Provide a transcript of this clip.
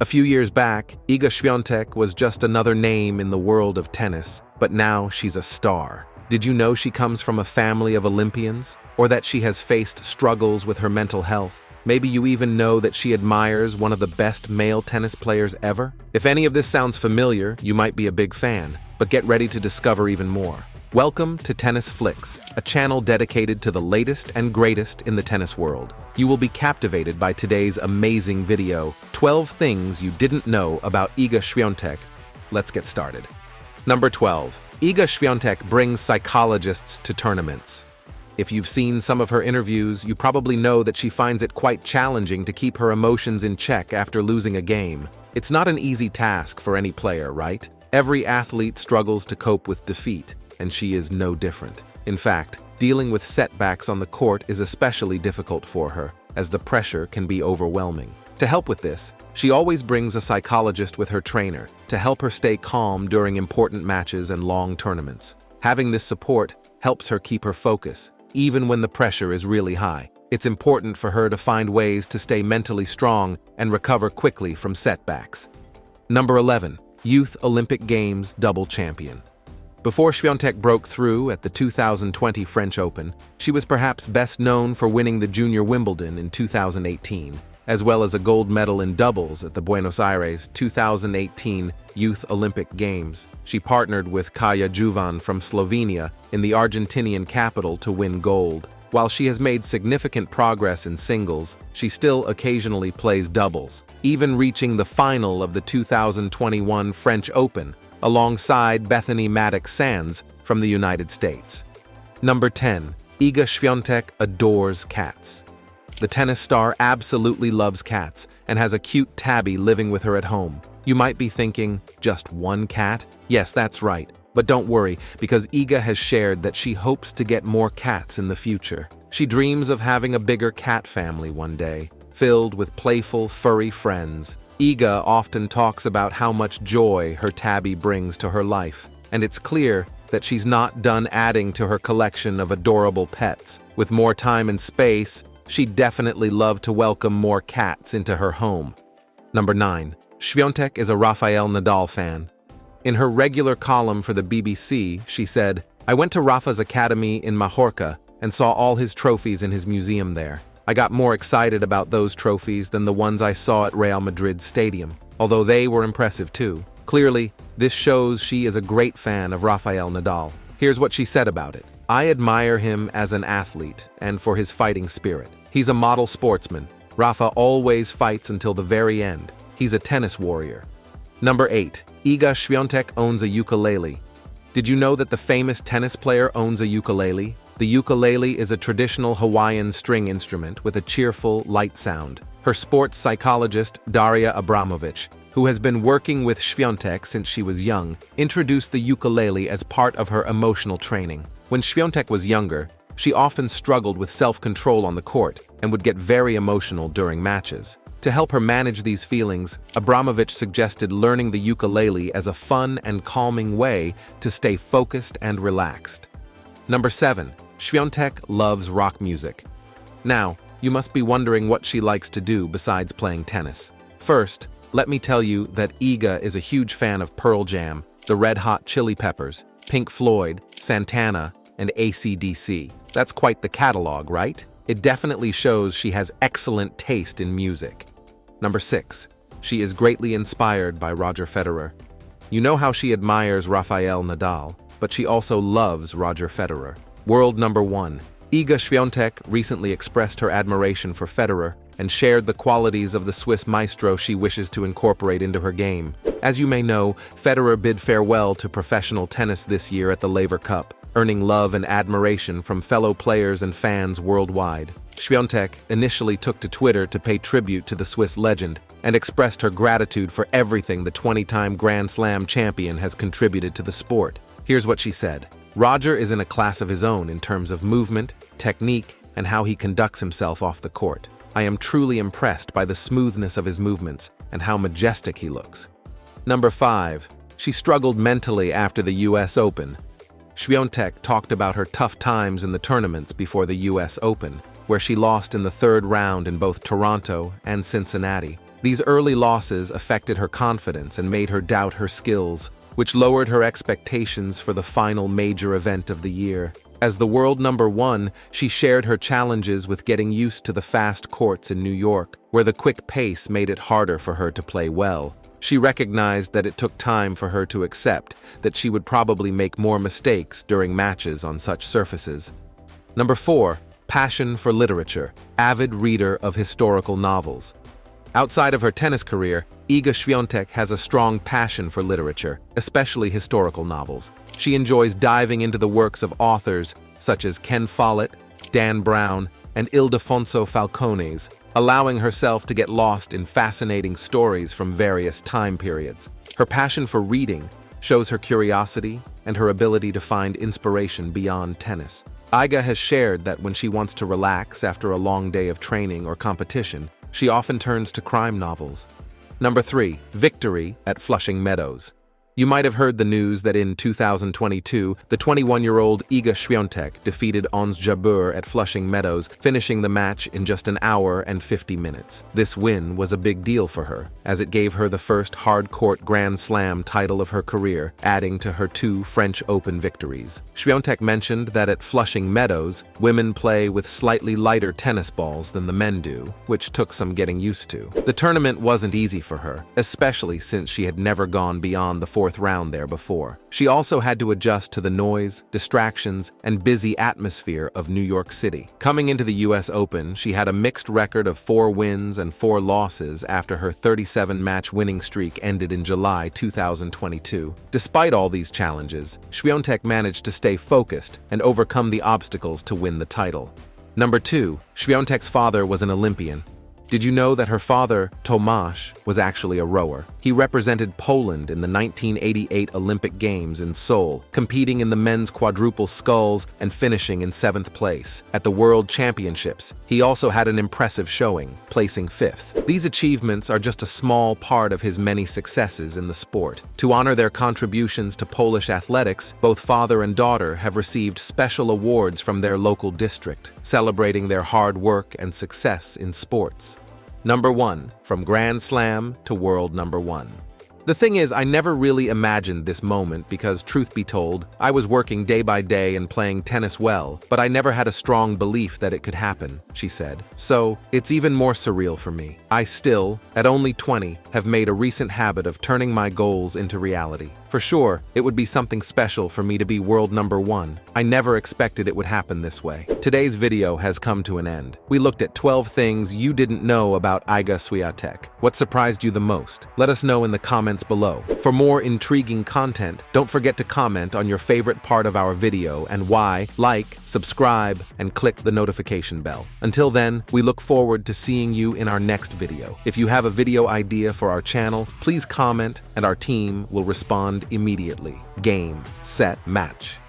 A few years back, Iga Świątek was just another name in the world of tennis, but now she's a star. Did you know she comes from a family of Olympians? Or that she has faced struggles with her mental health? Maybe you even know that she admires one of the best male tennis players ever? If any of this sounds familiar, you might be a big fan, but get ready to discover even more. Welcome to Tennis Flicks, a channel dedicated to the latest and greatest in the tennis world. You will be captivated by today's amazing video, 12 Things You Didn't Know About Iga Świątek. Let's get started. Number 12. Iga Świątek brings psychologists to tournaments. If you've seen some of her interviews, you probably know that she finds it quite challenging to keep her emotions in check after losing a game. It's not an easy task for any player, right? Every athlete struggles to cope with defeat, and she is no different. In fact, dealing with setbacks on the court is especially difficult for her, as the pressure can be overwhelming. To help with this, she always brings a psychologist with her trainer to help her stay calm during important matches and long tournaments. Having this support helps her keep her focus, even when the pressure is really high. It's important for her to find ways to stay mentally strong and recover quickly from setbacks. Number 11. Youth Olympic Games double champion. Before Świątek broke through at the 2020 French Open, she was perhaps best known for winning the Junior Wimbledon in 2018, as well as a gold medal in doubles at the Buenos Aires 2018 Youth Olympic Games. She partnered with Kaja Juvan from Slovenia in the Argentinian capital to win gold. While she has made significant progress in singles, she still occasionally plays doubles, even reaching the final of the 2021 French Open, alongside Bethany Maddox-Sands from the United States. Number 10. Iga Świątek adores cats. The tennis star absolutely loves cats and has a cute tabby living with her at home. You might be thinking, just one cat? Yes, that's right. But don't worry, because Iga has shared that she hopes to get more cats in the future. She dreams of having a bigger cat family one day, filled with playful, furry friends. Iga often talks about how much joy her tabby brings to her life, and it's clear that she's not done adding to her collection of adorable pets. With more time and space, she'd definitely love to welcome more cats into her home. Number 9. Świątek is a Raphael Nadal fan. In her regular column for the BBC, she said, "I went to Rafa's academy in Majorca and saw all his trophies in his museum there. I got more excited about those trophies than the ones I saw at Real Madrid's stadium, although they were impressive too." Clearly, this shows she is a great fan of Raphael Nadal. Here's what she said about it. "I admire him as an athlete and for his fighting spirit. He's a model sportsman. Rafa always fights until the very end. He's a tennis warrior." Number 8. Iga Świątek owns a ukulele. Did you know that the famous tennis player owns a ukulele? The ukulele is a traditional Hawaiian string instrument with a cheerful, light sound. Her sports psychologist, Daria Abramovich, who has been working with Świątek since she was young, introduced the ukulele as part of her emotional training. When Świątek was younger, she often struggled with self-control on the court and would get very emotional during matches. To help her manage these feelings, Abramovich suggested learning the ukulele as a fun and calming way to stay focused and relaxed. Number 7. Świątek loves rock music. Now, you must be wondering what she likes to do besides playing tennis. First, let me tell you that Iga is a huge fan of Pearl Jam, the Red Hot Chili Peppers, Pink Floyd, Santana, and AC/DC. That's quite the catalog, right? It definitely shows she has excellent taste in music. Number 6. She is greatly inspired by Roger Federer. You know how she admires Raphael Nadal, but she also loves Roger Federer. World number 1. Iga Świątek recently expressed her admiration for Federer and shared the qualities of the Swiss maestro she wishes to incorporate into her game. As you may know, Federer bid farewell to professional tennis this year at the Laver Cup, earning love and admiration from fellow players and fans worldwide. Świątek initially took to Twitter to pay tribute to the Swiss legend and expressed her gratitude for everything the 20-time Grand Slam champion has contributed to the sport. Here's what she said. "Roger is in a class of his own in terms of movement, technique, and how he conducts himself off the court. I am truly impressed by the smoothness of his movements and how majestic he looks." Number 5. She struggled mentally after the US Open. Świątek talked about her tough times in the tournaments before the US Open, where she lost in the third round in both Toronto and Cincinnati. These early losses affected her confidence and made her doubt her skills, which lowered her expectations for the final major event of the year. As the world number one, she shared her challenges with getting used to the fast courts in New York, where the quick pace made it harder for her to play well. She recognized that it took time for her to accept that she would probably make more mistakes during matches on such surfaces. Number 4. Passion for literature. Avid reader of historical novels. Outside of her tennis career, Iga Świątek has a strong passion for literature, especially historical novels. She enjoys diving into the works of authors such as Ken Follett, Dan Brown, and Ildefonso Falcones, allowing herself to get lost in fascinating stories from various time periods. Her passion for reading shows her curiosity and her ability to find inspiration beyond tennis. Iga has shared that when she wants to relax after a long day of training or competition, she often turns to crime novels. Number 3. Victory at Flushing Meadows. You might have heard the news that in 2022, the 21-year-old Iga Świątek defeated Ons Jabeur at Flushing Meadows, finishing the match in just an hour and 50 minutes. This win was a big deal for her, as it gave her the first hard-court Grand Slam title of her career, adding to her 2 French Open victories. Świątek mentioned that at Flushing Meadows, women play with slightly lighter tennis balls than the men do, which took some getting used to. The tournament wasn't easy for her, especially since she had never gone beyond the 4th round there before. She also had to adjust to the noise, distractions, and busy atmosphere of New York City. Coming into the US Open, she had a mixed record of 4 wins and 4 losses after her 37-match winning streak ended in July 2022. Despite all these challenges, Świątek managed to stay focused and overcome the obstacles to win the title. Number 2. Świątek's father was an Olympian. Did you know that her father, Tomasz, was actually a rower? He represented Poland in the 1988 Olympic Games in Seoul, competing in the men's quadruple sculls and finishing in 7th place. At the World Championships, he also had an impressive showing, placing 5th. These achievements are just a small part of his many successes in the sport. To honor their contributions to Polish athletics, both father and daughter have received special awards from their local district, celebrating their hard work and success in sports. Number 1. From Grand Slam to world number 1. The thing is, I never really imagined this moment because, truth be told, I was working day by day and playing tennis well, but I never had a strong belief that it could happen, she said. So, it's even more surreal for me. I still, at only 20, have made a recent habit of turning my goals into reality. For sure, it would be something special for me to be world number 1. I never expected it would happen this way. Today's video has come to an end. We looked at 12 things you didn't know about Iga Swiatek. What surprised you the most? Let us know in the comments below. For more intriguing content, don't forget to comment on your favorite part of our video and why, like, subscribe, and click the notification bell. Until then, we look forward to seeing you in our next video. If you have a video idea for our channel, please comment and our team will respond immediately. Game, set, match.